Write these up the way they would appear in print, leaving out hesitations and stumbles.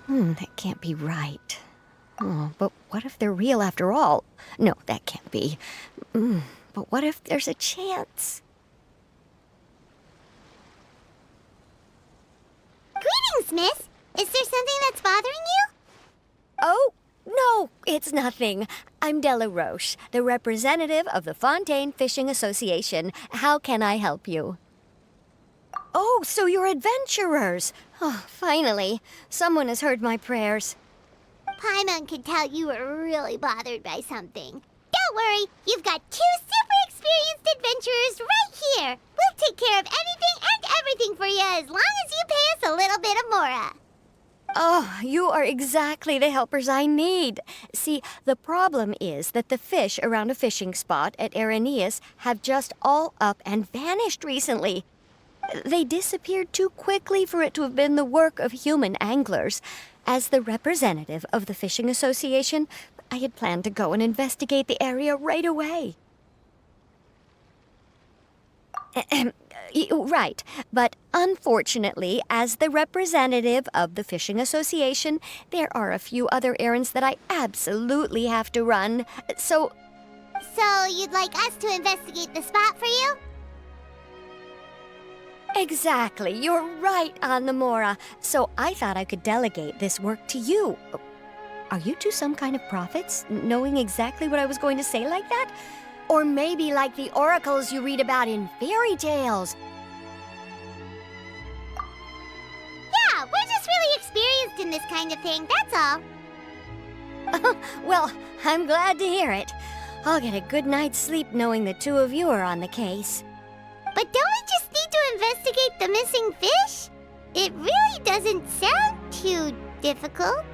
That can't be right. Oh, but what if they're real after all? No, that can't be. But what if there's a chance? Greetings, miss. Is there something that's bothering you? Oh, no, it's nothing. I'm Della Roche, the representative of the Fontaine Fishing Association. How can I help you? Oh, so you're adventurers. Oh, finally. Someone has heard my prayers. Paimon could tell you were really bothered by something. Don't worry, you've got 2 super experienced adventurers right here. We'll take care of anything and everything for you as long as you pay us a little bit of mora. Oh, you are exactly the helpers I need. See, the problem is that the fish around a fishing spot at Araneus have just all up and vanished recently. They disappeared too quickly for it to have been the work of human anglers. As the representative of the Fishing Association, I had planned to go and investigate the area right away. Right, but unfortunately, as the representative of the Fishing Association, there are a few other errands that I absolutely have to run. So you'd like us to investigate the spot for you? exactly, you're right on the mora. So I thought I could delegate this work to you. Are you two some kind of prophets, knowing exactly what I was going to say like that? Or maybe like the oracles you read about in fairy tales. Yeah, we're just really experienced in this kind of thing, that's all. Well, I'm glad to hear it. I'll get a good night's sleep knowing the two of you are on the case. But don't we just need to investigate the missing fish? It really doesn't sound too difficult.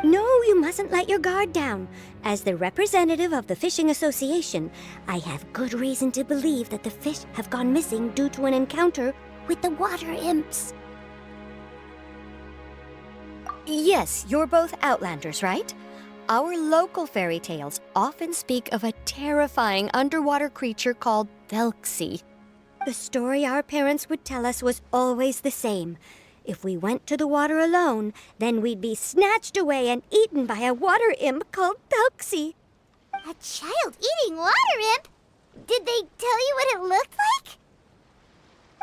No, you mustn't let your guard down. As the representative of the Fishing Association, I have good reason to believe that the fish have gone missing due to an encounter with the water imps. Yes, you're both Outlanders, right? Our local fairy tales often speak of a terrifying underwater creature called Thelxie. The story our parents would tell us was always the same. If we went to the water alone, then we'd be snatched away and eaten by a water imp called Thelxie. A child-eating water imp? Did they tell you what it looked like?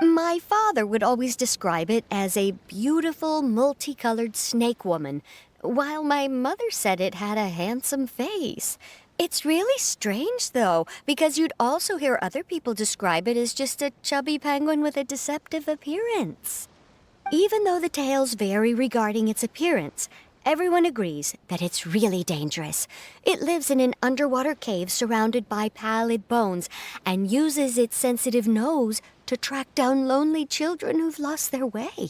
My father would always describe it as a beautiful, multicolored snake woman, while my mother said it had a handsome face. It's really strange, though, because you'd also hear other people describe it as just a chubby penguin with a deceptive appearance. Even though the tales vary regarding its appearance, everyone agrees that it's really dangerous. It lives in an underwater cave surrounded by pallid bones and uses its sensitive nose to track down lonely children who've lost their way.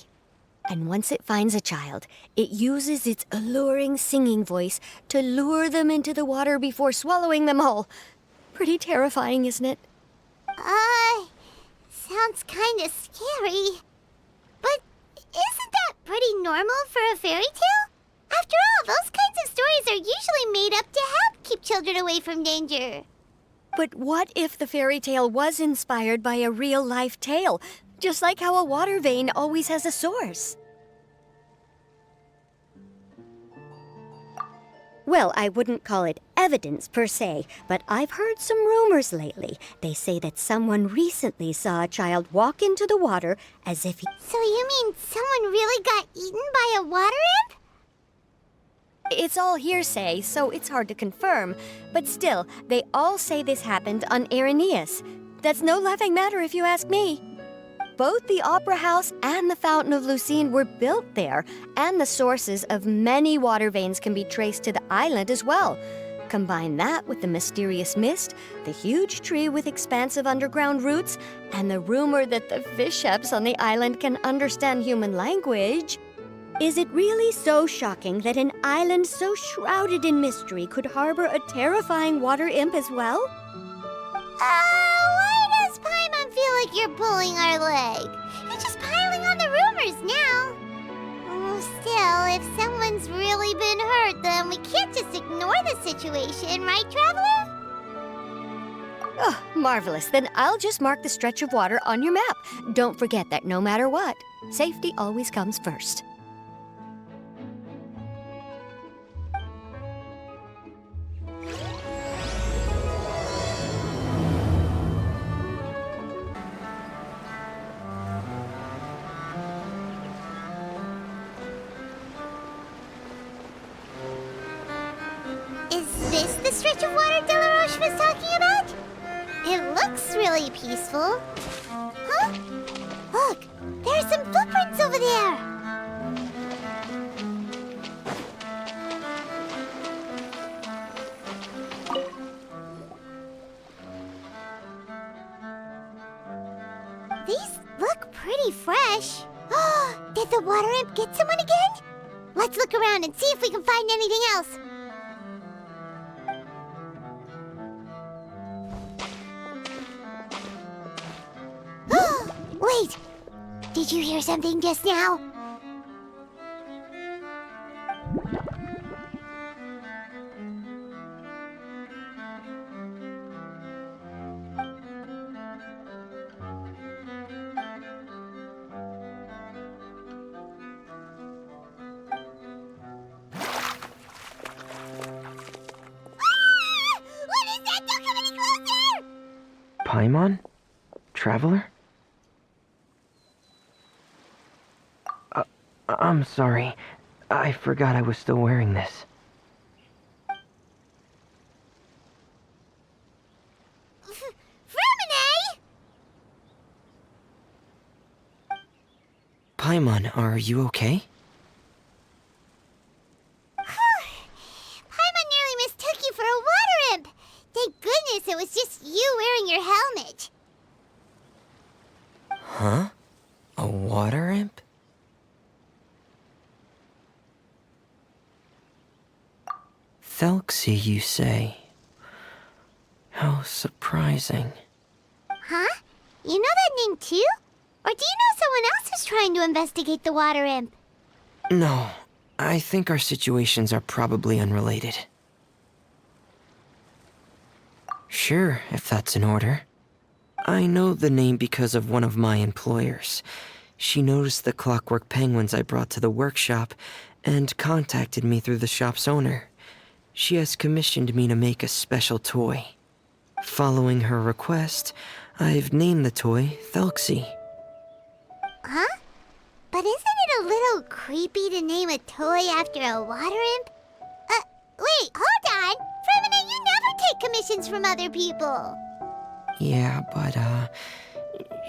And once it finds a child, it uses its alluring singing voice to lure them into the water before swallowing them all. Pretty terrifying, isn't it? Sounds kinda scary. But isn't that pretty normal for a fairy tale? After all, those kinds of stories are usually made up to help keep children away from danger. But what if the fairy tale was inspired by a real-life tale? Just like how a water vein always has a source. Well, I wouldn't call it evidence per se, but I've heard some rumors lately. They say that someone recently saw a child walk into the water as if he... So you mean someone really got eaten by a water imp? It's all hearsay, so it's hard to confirm. But still, they all say this happened on Araneus. That's no laughing matter if you ask me. Both the Opera House and the Fountain of Lucine were built there, and the sources of many water veins can be traced to the island as well. Combine that with the mysterious mist, the huge tree with expansive underground roots, and the rumor that the fish chefs on the island can understand human language. Is it really so shocking that an island so shrouded in mystery could harbor a terrifying water imp as well? Why does Paimon feel like you're pulling our leg? You're just piling on the rumors now. Still, if someone's really been hurt, then we can't just ignore the situation, right, Traveler? Oh, marvelous. Then I'll just mark the stretch of water on your map. Don't forget that no matter what, safety always comes first. Is this the stretch of water Delaroche was talking about? It looks really peaceful. Huh? Look, there's some footprints over there. These look pretty fresh. Did the water imp get someone again? Let's look around and see if we can find anything else. Wait! Did you hear something just now? What is that? Don't come any closer! Paimon? Traveler? I'm sorry. I forgot I was still wearing this. Freminet! Paimon, are you okay? Paimon nearly mistook you for a water imp. Thank goodness it was just you wearing your helmet. Huh? A water imp? Thelxie, you say? How surprising. Huh? You know that name too? Or do you know someone else is trying to investigate the water imp? No, I think our situations are probably unrelated. Sure, if that's in order. I know the name because of one of my employers. She noticed the clockwork penguins I brought to the workshop and contacted me through the shop's owner. She has commissioned me to make a special toy. Following her request, I've named the toy Thelxie. Huh? But isn't it a little creepy to name a toy after a water imp? Wait, hold on! Freminet, you never take commissions from other people! Yeah, but,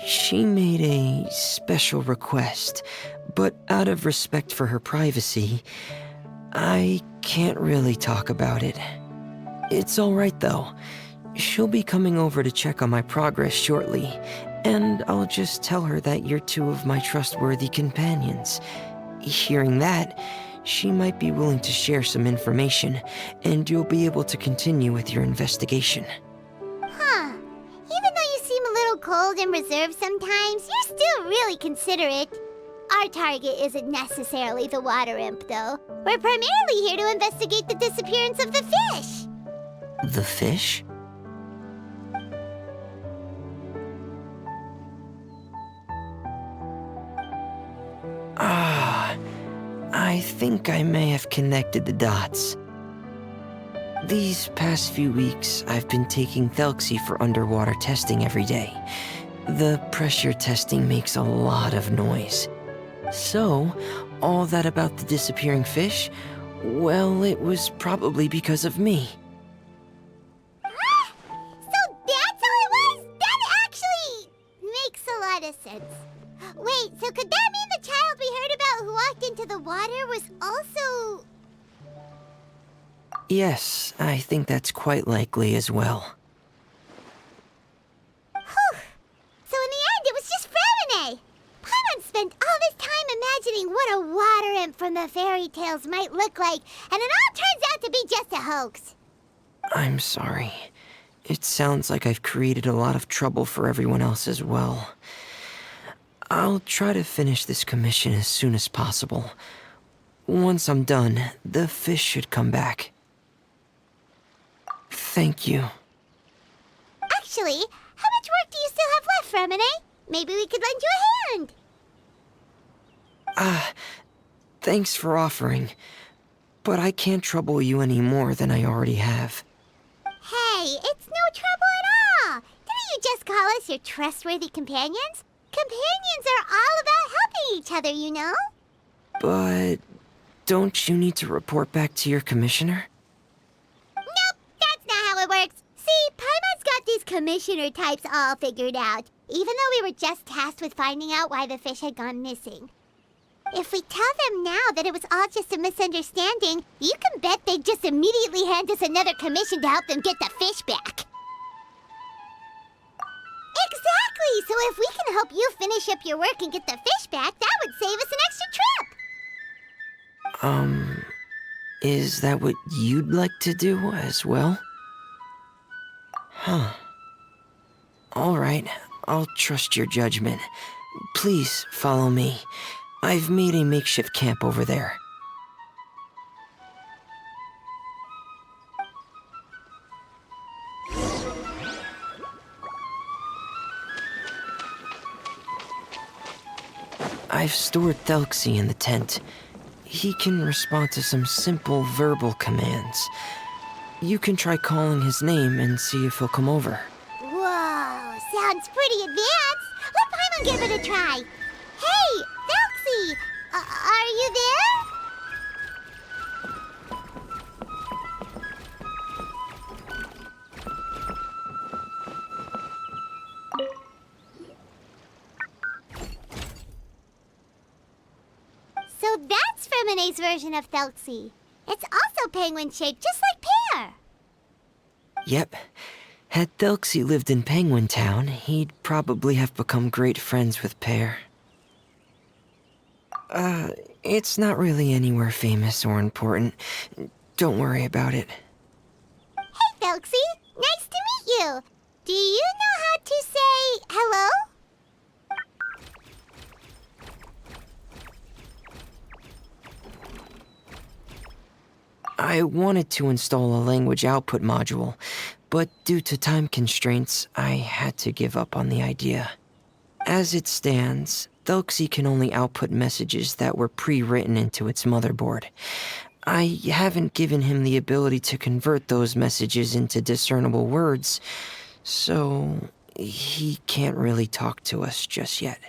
she made a special request, but out of respect for her privacy, I can't really talk about it. It's alright though. She'll be coming over to check on my progress shortly, and I'll just tell her that you're two of my trustworthy companions. Hearing that, she might be willing to share some information, and you'll be able to continue with your investigation. Huh. Even though you seem a little cold and reserved sometimes, you're still really considerate. Our target isn't necessarily the water imp, though. We're primarily here to investigate the disappearance of the fish. The fish? I think I may have connected the dots. These past few weeks, I've been taking Thelxie for underwater testing every day. The pressure testing makes a lot of noise. So, all that about the disappearing fish? Well, it was probably because of me. So that's all it was? That actually makes a lot of sense. Wait, so could that mean the child we heard about who walked into the water was also... Yes, I think that's quite likely as well. Whew. So in the end, it was just Freminet. Paimon spent all this time imagining what a water imp from the fairy tales might look like, and it all turns out to be just a hoax. I'm sorry. It sounds like I've created a lot of trouble for everyone else as well. I'll try to finish this commission as soon as possible. Once I'm done, the fish should come back. Thank you. Actually, Actually, how much work do you still have left, Freminet? Maybe we could lend you a hand. Thanks for offering, but I can't trouble you any more than I already have. Hey, it's no trouble at all. Didn't you just call us your trustworthy companions? Companions are all about helping each other, you know? But don't you need to report back to your commissioner? Nope, that's not how it works. See, Paimon's got these commissioner types all figured out, even though we were just tasked with finding out why the fish had gone missing. If we tell them now that it was all just a misunderstanding, you can bet they'd just immediately hand us another commission to help them get the fish back. Exactly! So if we can help you finish up your work and get the fish back, that would save us an extra trip! Is that what you'd like to do as well? Huh. Alright, I'll trust your judgment. Please follow me. I've made a makeshift camp over there. I've stored Thelxie in the tent. He can respond to some simple verbal commands. You can try calling his name and see if he'll come over. Whoa, sounds pretty advanced. Let Paimon give it a try. Hey, Thelxie, are you there? So that's Freminet's version of Thelxie. It's also penguin-shaped, just like Pear. Yep. Had Thelxie lived in Penguin Town, he'd probably have become great friends with Pear. It's not really anywhere famous or important. Don't worry about it. Hey, Thelxie. Nice to meet you. Do you know how to say hello? I wanted to install a language output module, but due to time constraints, I had to give up on the idea. As it stands, Thelxie can only output messages that were pre-written into its motherboard. I haven't given him the ability to convert those messages into discernible words, so he can't really talk to us just yet.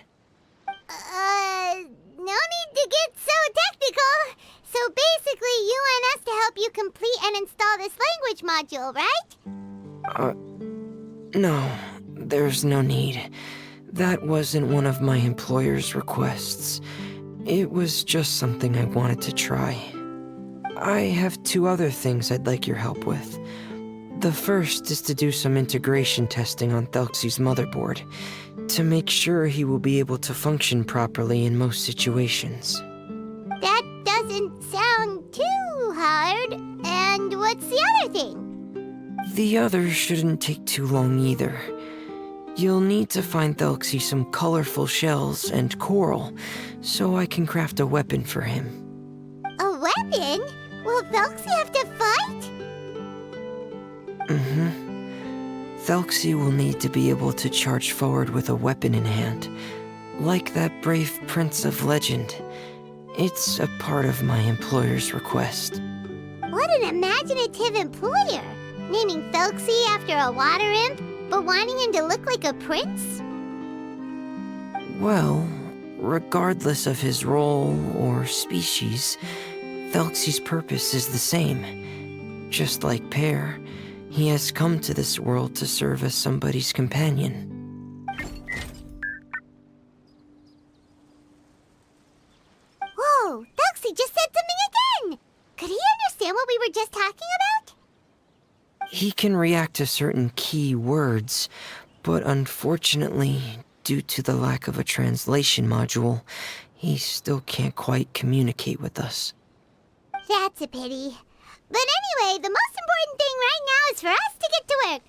No need to get so technical. So basically, you want us to help you complete and install this language module, right? No, there's no need. That wasn't one of my employer's requests. It was just something I wanted to try. I have 2 other things I'd like your help with. The first is to do some integration testing on Thelxie's motherboard, to make sure he will be able to function properly in most situations. That doesn't sound too hard. And what's the other thing? The other shouldn't take too long either. You'll need to find Thelxie some colorful shells and coral, so I can craft a weapon for him. A weapon? Will Thelxie have to fight? Thelxie will need to be able to charge forward with a weapon in hand, like that brave prince of legend. It's a part of my employer's request. What an imaginative employer! Naming Thelxie after a water imp, but wanting him to look like a prince? Well, regardless of his role or species, Thelxie's purpose is the same. Just like Pear, he has come to this world to serve as somebody's companion. Whoa, Thelxie just said something again! Could he understand what we were just talking about? He can react to certain key words, but unfortunately, due to the lack of a translation module, he still can't quite communicate with us. That's a pity. But anyway, the most important thing right now is for us to get to work.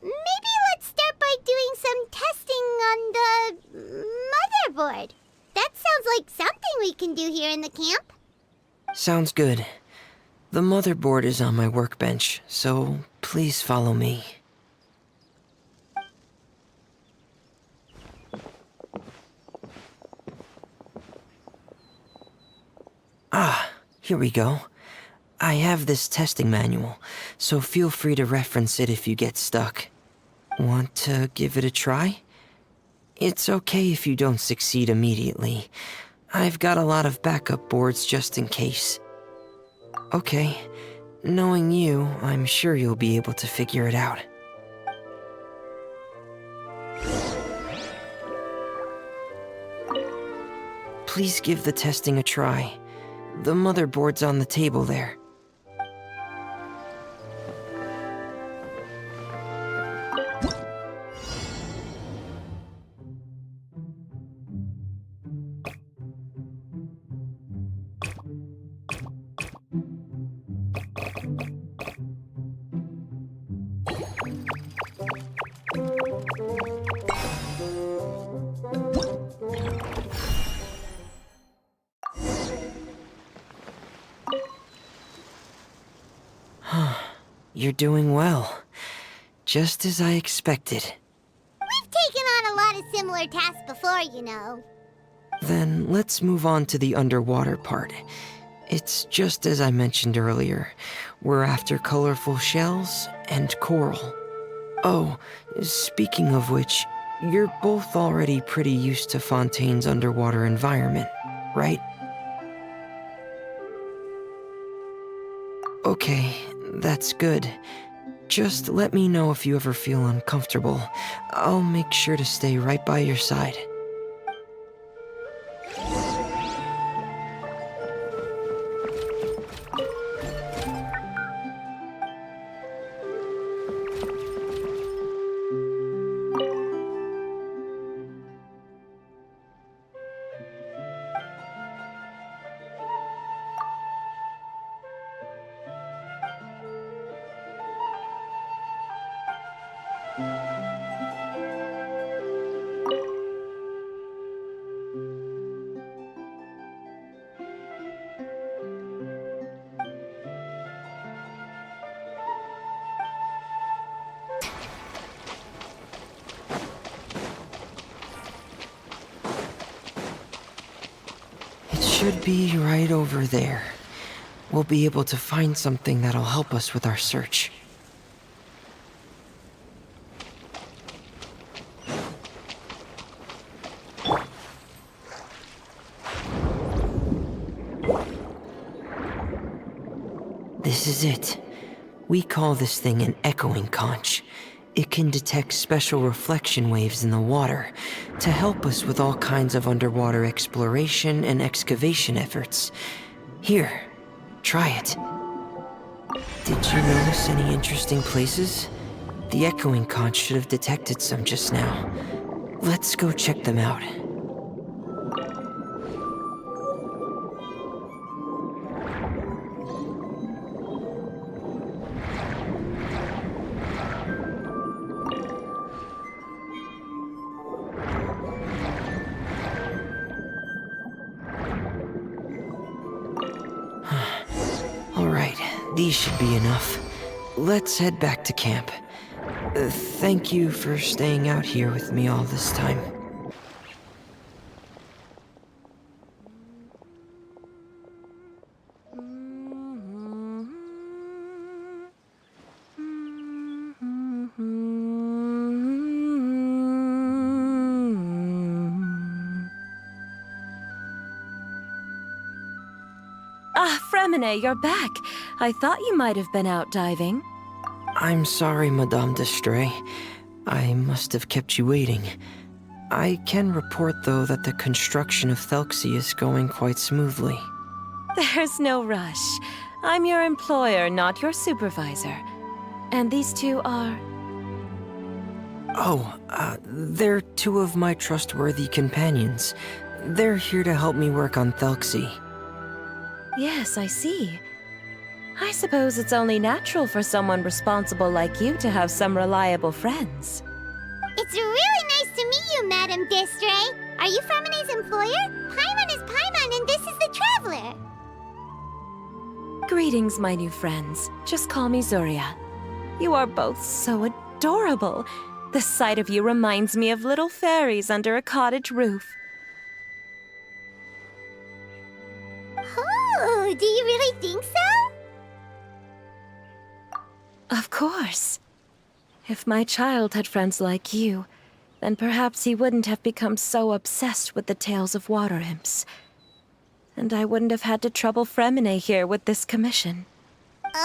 Maybe let's start by doing some testing on the motherboard. That sounds like something we can do here in the camp. Sounds good. The motherboard is on my workbench, so please follow me. Ah, here we go. I have this testing manual, so feel free to reference it if you get stuck. Want to give it a try? It's okay if you don't succeed immediately. I've got a lot of backup boards just in case. Okay, knowing you, I'm sure you'll be able to figure it out. Please give the testing a try. The motherboard's on the table there. You're doing well. Just as I expected. We've taken on a lot of similar tasks before, you know. Then let's move on to the underwater part. It's just as I mentioned earlier. We're after colorful shells and coral. Oh, speaking of which, you're both already pretty used to Fontaine's underwater environment, right? Okay, that's good. Just let me know if you ever feel uncomfortable. I'll make sure to stay right by your side. Should be right over there. We'll be able to find something that'll help us with our search. This is it. We call this thing an echoing conch. It can detect special reflection waves in the water to help us with all kinds of underwater exploration and excavation efforts. Here, try it. Did you notice any interesting places? The echoing conch should have detected some just now. Let's go check them out. These should be enough. Let's head back to camp. Thank you for staying out here with me all this time. Freminet, you're back. I thought you might have been out diving. I'm sorry, Madame d'Estray. I must have kept you waiting. I can report, though, that the construction of Thelxie is going quite smoothly. There's no rush. I'm your employer, not your supervisor. And these two are... Oh, they're two of my trustworthy companions. They're here to help me work on Thelxie. Yes, I see. I suppose it's only natural for someone responsible like you to have some reliable friends. It's really nice to meet you, Madame d'Estray. Are you Freminet's employer? Paimon is Paimon, and this is the Traveler. Greetings, my new friends. Just call me Zuria. You are both so adorable. The sight of you reminds me of little fairies under a cottage roof. Oh, Oh, do you really think so? Of course. If my child had friends like you, then perhaps he wouldn't have become so obsessed with the tales of water imps. And I wouldn't have had to trouble Freminet here with this commission.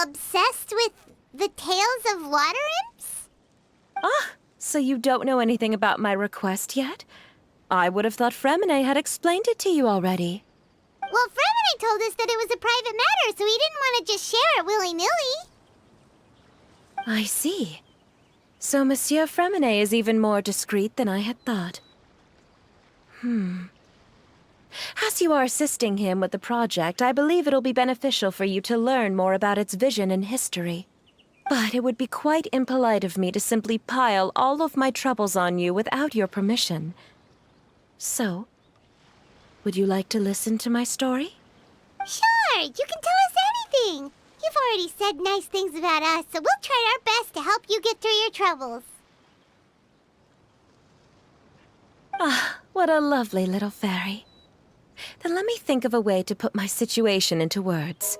Obsessed with the tales of water imps? Ah, so you don't know anything about my request yet? I would have thought Freminet had explained it to you already. Well, Freminet told us that it was a private matter, so he didn't want to just share it willy-nilly. I see. So Monsieur Freminet is even more discreet than I had thought. As you are assisting him with the project, I believe it'll be beneficial for you to learn more about its vision and history. But it would be quite impolite of me to simply pile all of my troubles on you without your permission. So, would you like to listen to my story? Sure, you can tell us anything. You've already said nice things about us, so we'll try our best to help you get through your troubles. Ah, what a lovely little fairy. Then let me think of a way to put my situation into words.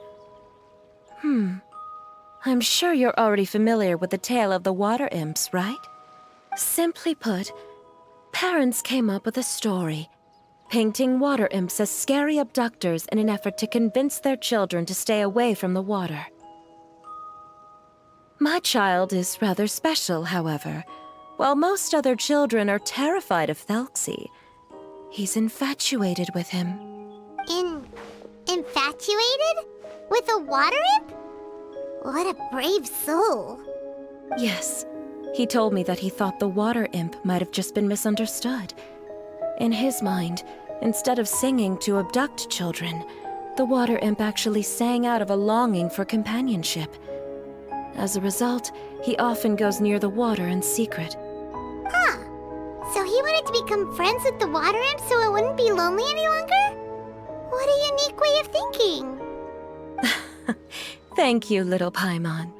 I'm sure you're already familiar with the tale of the water imps, right? Simply put, parents came up with a story, painting water imps as scary abductors in an effort to convince their children to stay away from the water. My child is rather special, however. While most other children are terrified of Thelxie, he's infatuated with him. Infatuated? With a water imp? What a brave soul. Yes, he told me that he thought the water imp might have just been misunderstood. In his mind, instead of singing to abduct children, the water imp actually sang out of a longing for companionship. As a result, he often goes near the water in secret. Huh. So he wanted to become friends with the water imp so it wouldn't be lonely any longer? What a unique way of thinking. Thank you, little Paimon.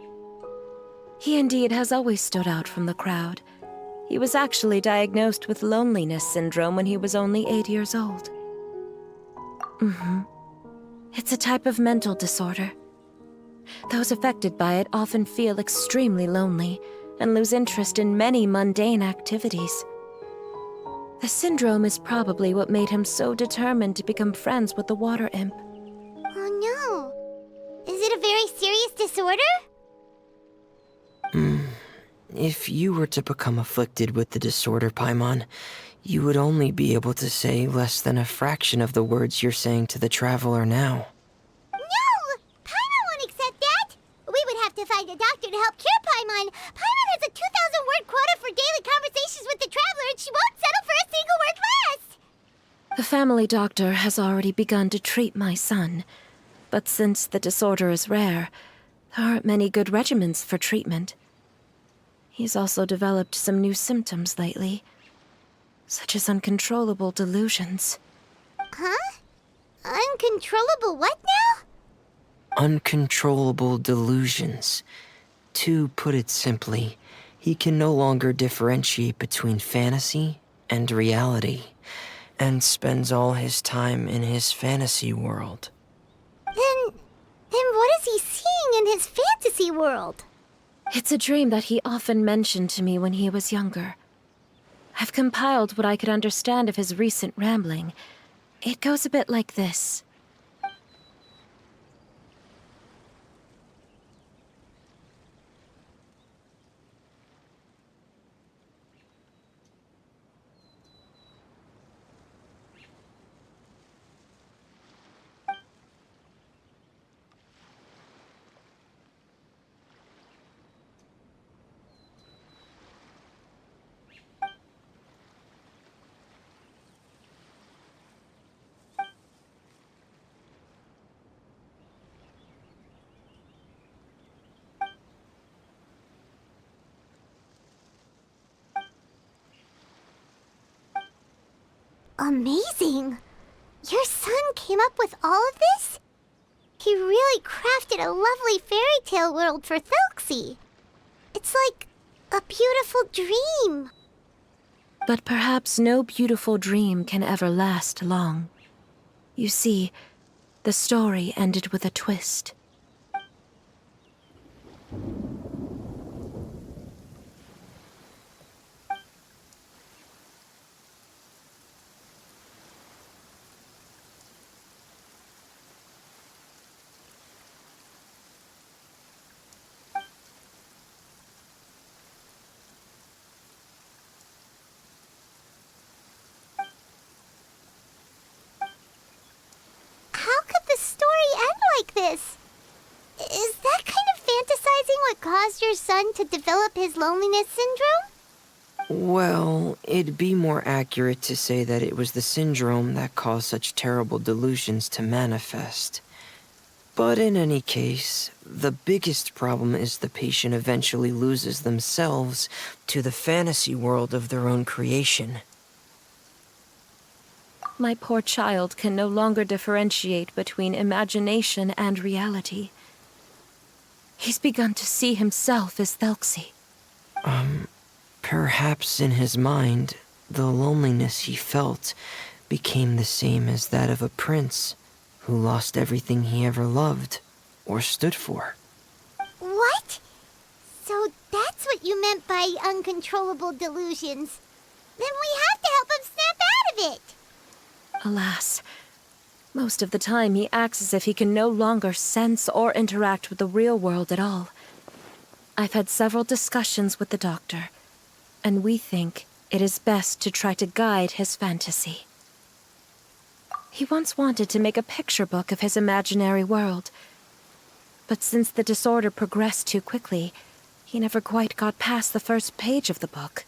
He indeed has always stood out from the crowd. He was actually diagnosed with loneliness syndrome when he was only 8 years old. It's a type of mental disorder. Those affected by it often feel extremely lonely and lose interest in many mundane activities. The syndrome is probably what made him so determined to become friends with the water imp. Oh no. Is it a very serious disorder? If you were to become afflicted with the disorder, Paimon, you would only be able to say less than a fraction of the words you're saying to the traveler now. No! Paimon won't accept that! We would have to find a doctor to help cure Paimon. Paimon has a 2,000-word quota for daily conversations with the traveler, and she won't settle for a single word less! The family doctor has already begun to treat my son, but since the disorder is rare, there aren't many good regimens for treatment. He's also developed some new symptoms lately, such as uncontrollable delusions. Huh? Uncontrollable what now? Uncontrollable delusions. To put it simply, he can no longer differentiate between fantasy and reality, and spends all his time in his fantasy world. Then what is he seeing in his fantasy world? It's a dream that he often mentioned to me when he was younger. I've compiled what I could understand of his recent rambling. It goes a bit like this. Amazing! Your son came up with all of this? He really crafted a lovely fairy tale world for Thelxie. It's like a beautiful dream. But perhaps no beautiful dream can ever last long. You see, The story ended with a twist. How could the story end like this? Is that kind of fantasizing what caused your son to develop his loneliness syndrome? Well, it'd be more accurate to say that it was the syndrome that caused such terrible delusions to manifest. But in any case, the biggest problem is the patient eventually loses themselves to the fantasy world of their own creation. My poor child can no longer differentiate between imagination and reality. He's begun to see himself as Thelxie. Perhaps in his mind, the loneliness he felt became the same as that of a prince who lost everything he ever loved or stood for. What? So that's what you meant by uncontrollable delusions. Then we have to help him snap out of it. Alas, most of the time he acts as if he can no longer sense or interact with the real world at all. I've had several discussions with the doctor, and we think it is best to try to guide his fantasy. He once wanted to make a picture book of his imaginary world, but since the disorder progressed too quickly, he never quite got past the first page of the book.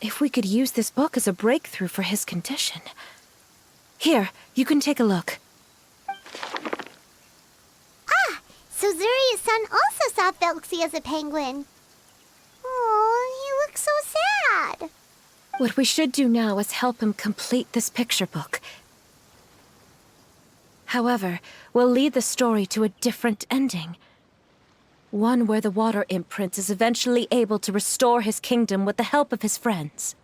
If we could use this book as a breakthrough for his condition... Here, you can take a look. Ah, so Zuria's son also saw Thelxie as a penguin. Oh, he looks so sad. What we should do now is help him complete this picture book. However, we'll lead the story to a different ending. One where the Water Imp Prince is eventually able to restore his kingdom with the help of his friends.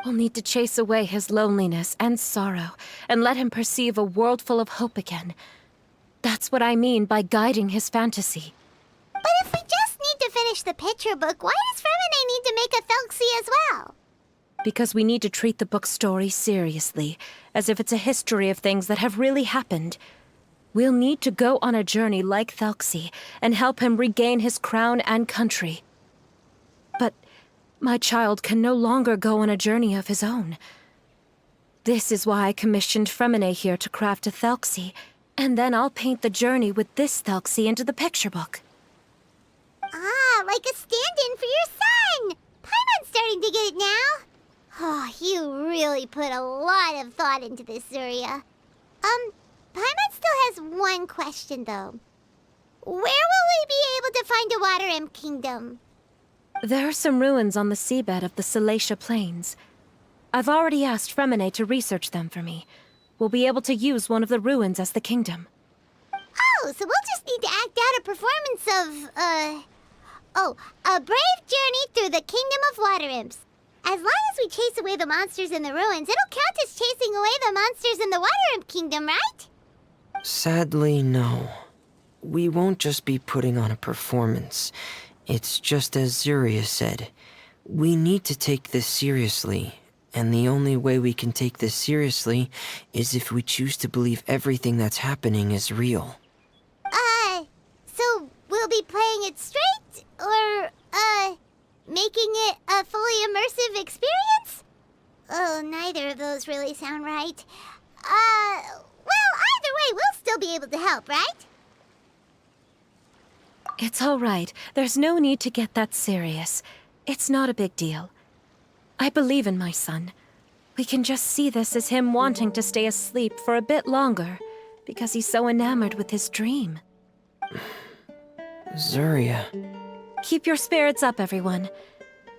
We'll need to chase away his loneliness and sorrow, and let him perceive a world full of hope again. That's what I mean by guiding his fantasy. But if we just need to finish the picture book, why does Freminet need to make a Thelxie as well? Because we need to treat the book's story seriously, as if it's a history of things that have really happened. We'll need to go on a journey like Thelxie, and help him regain his crown and country. But my child can no longer go on a journey of his own. This is why I commissioned Freminet here to craft a Thelxie, and then I'll paint the journey with this Thelxie into the picture book. Ah, like a stand-in for your son! Paimon's starting to get it now. Oh, you really put a lot of thought into this, Zuria. Paimon still has one question, though. Where will we be able to find a Water Imp Kingdom? There are some ruins on the seabed of the Thelxie Plains. I've already asked Freminet to research them for me. We'll be able to use one of the ruins as the kingdom. Oh, so we'll just need to act out a performance of, a brave journey through the Kingdom of Water Imps. As long as we chase away the monsters in the ruins, it'll count as chasing away the monsters in the Water Imp Kingdom, right? Sadly, no. We won't just be putting on a performance. It's just as Zuria said. We need to take this seriously, and the only way we can take this seriously is if we choose to believe everything that's happening is real. So we'll be playing it straight, or, making it a fully immersive experience? Oh, neither of those really sound right. Well, either way, we'll still be able to help, right? It's all right. There's no need to get that serious. It's not a big deal. I believe in my son. We can just see this as him wanting to stay asleep for a bit longer, because he's so enamored with his dream. Zuria. Keep your spirits up, everyone.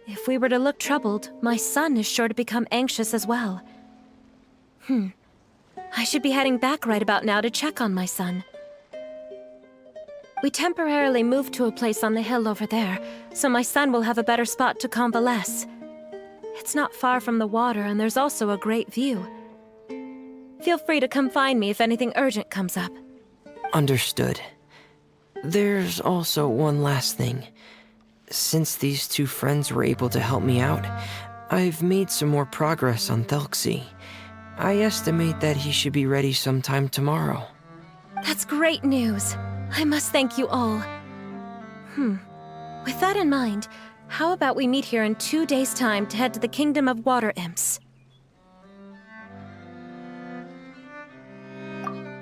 If we were to look troubled, my son is sure to become anxious as well. I should be heading back right about now to check on my son. We temporarily moved to a place on the hill over there, so my son will have a better spot to convalesce. It's not far from the water, and there's also a great view. Feel free to come find me if anything urgent comes up. Understood. There's also one last thing. Since these two friends were able to help me out, I've made some more progress on Thelxie. I estimate that he should be ready sometime tomorrow. That's great news. I must thank you all. With that in mind, how about we meet here in 2 days' time to head to the Kingdom of Water Imps?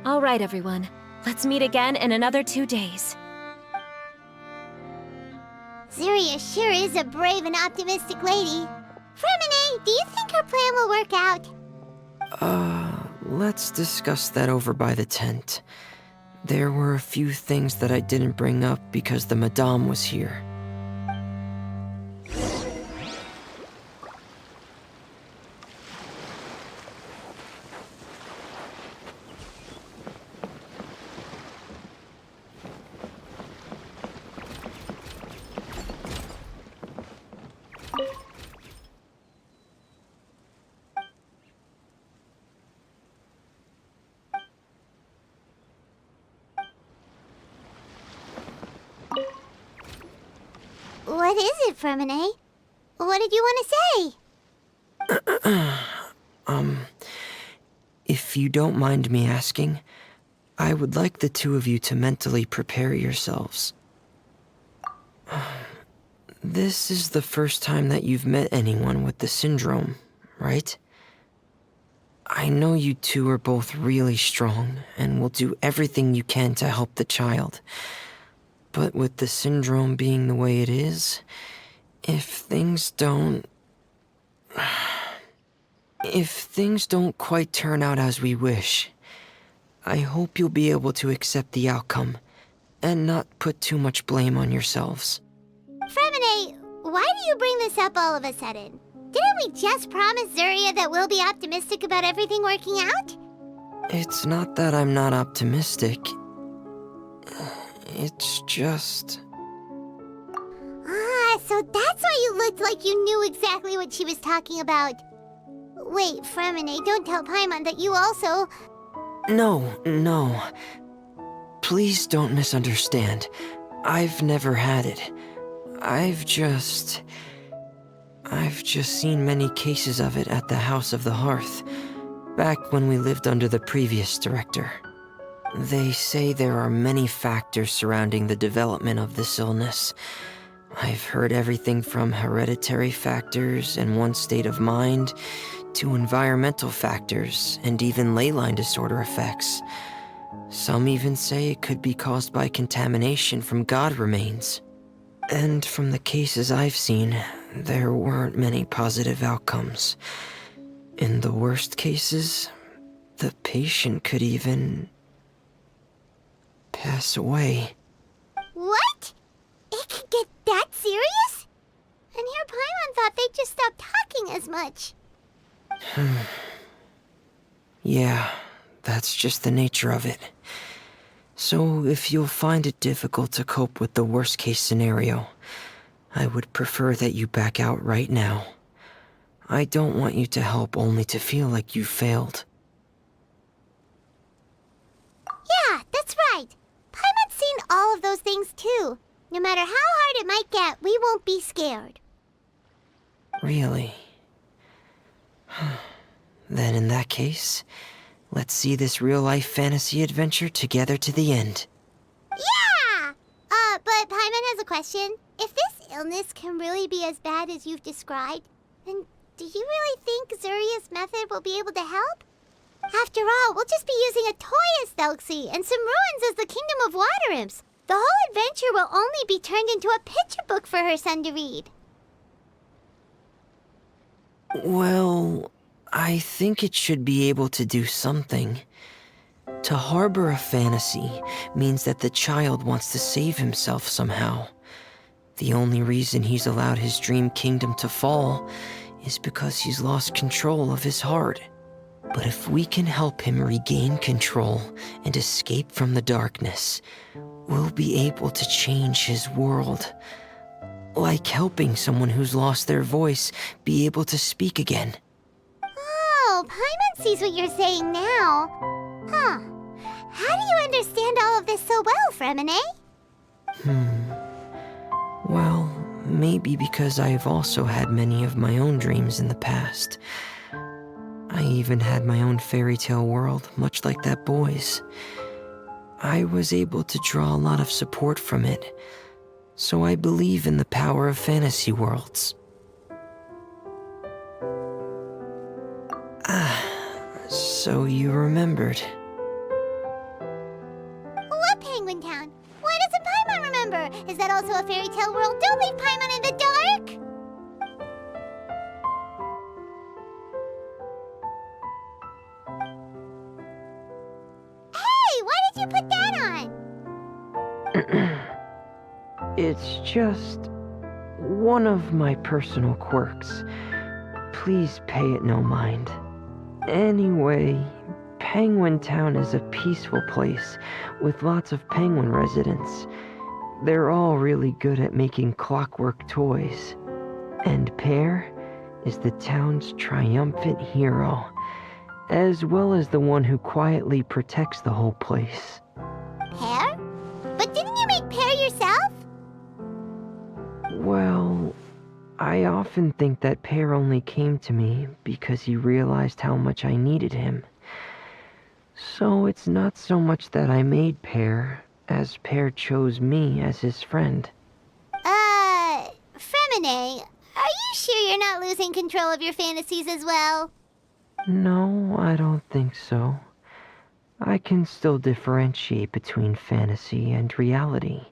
All right, everyone. Let's meet again in another 2 days. Zeria sure is a brave and optimistic lady. Freminet, do you think her plan will work out? Let's discuss that over by the tent. There were a few things that I didn't bring up because the Madame was here. What is it, Freminet? What did you want to say? If you don't mind me asking, I would like the two of you to mentally prepare yourselves. This is the first time that you've met anyone with the syndrome, right? I know you two are both really strong and will do everything you can to help the child. But with the syndrome being the way it is, if things don't quite turn out as we wish, I hope you'll be able to accept the outcome and not put too much blame on yourselves. Freminet, why do you bring this up all of a sudden? Didn't we just promise Zeria that we'll be optimistic about everything working out? It's not that I'm not optimistic. It's just... So that's why you looked like you knew exactly what she was talking about. Wait, Freminet, don't tell Paimon that you also... No. Please don't misunderstand. I've never had it. I've just seen many cases of it at the House of the Hearth, back when we lived under the previous director. They say there are many factors surrounding the development of this illness. I've heard everything from hereditary factors and one's state of mind, to environmental factors and even ley line disorder effects. Some even say it could be caused by contamination from god remains. And from the cases I've seen, there weren't many positive outcomes. In the worst cases, the patient could even pass away. What? It could get that serious? And here Paimon thought they'd just stop talking as much. Yeah, that's just the nature of it. So if you'll find it difficult to cope with the worst case scenario, I would prefer that you back out right now. I don't want you to help only to feel like you failed. Yeah, that's right. Paimon's seen all of those things too. No matter how hard it might get, we won't be scared. Really? Then in that case, let's see this real-life fantasy adventure together to the end. Yeah! But Paimon has a question. If this illness can really be as bad as you've described, then do you really think Zuria's method will be able to help? After all, we'll just be using a toy as Thelxie and some ruins as the Kingdom of Water Imps. The whole adventure will only be turned into a picture book for her son to read. Well, I think it should be able to do something. To harbor a fantasy means that the child wants to save himself somehow. The only reason he's allowed his dream kingdom to fall is because he's lost control of his heart. But if we can help him regain control and escape from the darkness, we'll be able to change his world. Like helping someone who's lost their voice be able to speak again. Oh, Paimon fancy's what you're saying now. Huh. How do you understand all of this so well, Freminet? Well, maybe because I've also had many of my own dreams in the past. I even had my own fairy tale world, much like that boy's. I was able to draw a lot of support from it, so I believe in the power of fantasy worlds. So you remembered. What Penguin Town? Why doesn't Paimon remember? Is that also a fairy tale world? Don't leave Paimon in the dark! Hey, why did you put that on? It's just one of my personal quirks. Please pay it no mind. Anyway, Penguin Town is a peaceful place with lots of penguin residents. They're all really good at making clockwork toys. And Pear is the town's triumphant hero, as well as the one who quietly protects the whole place. Pear? But didn't you make Pear yourself? Well, I often think that Pear only came to me because he realized how much I needed him. So it's not so much that I made Pear, as Pear chose me as his friend. Freminet, are you sure you're not losing control of your fantasies as well? No, I don't think so. I can still differentiate between fantasy and reality.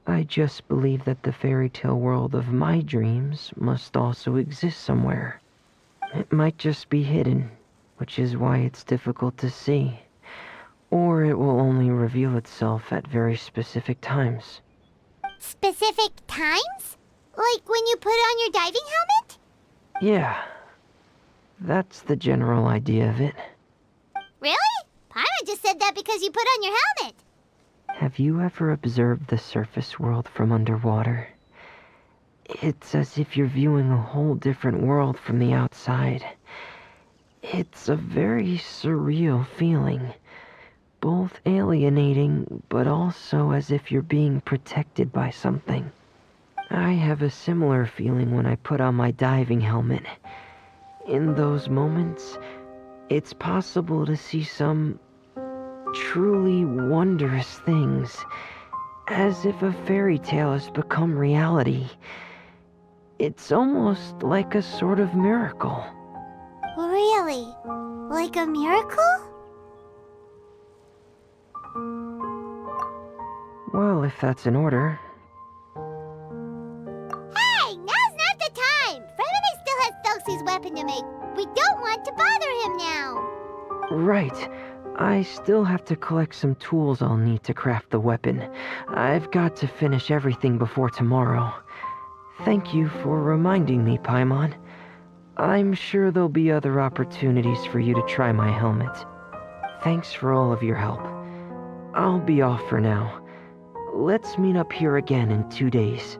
I just believe that the fairy tale world of my dreams must also exist somewhere. It might just be hidden, which is why it's difficult to see. Or it will only reveal itself at very specific times. Specific times? Like when you put on your diving helmet? Yeah, that's the general idea of it. Really? Paimon just said that because you put on your helmet. Have you ever observed the surface world from underwater? It's as if you're viewing a whole different world from the outside. It's a very surreal feeling. Both alienating, but also as if you're being protected by something. I have a similar feeling when I put on my diving helmet. In those moments, it's possible to see some truly wondrous things, as if a fairy tale has become reality. It's almost like a sort of miracle. Really? Like a miracle? Well, if that's in order. Hey, now's not the time! Freminet still has Thelxie's weapon to make. We don't want to bother him now. Right. I still have to collect some tools I'll need to craft the weapon. I've got to finish everything before tomorrow. Thank you for reminding me, Paimon. I'm sure there'll be other opportunities for you to try my helmet. Thanks for all of your help. I'll be off for now. Let's meet up here again in 2 days.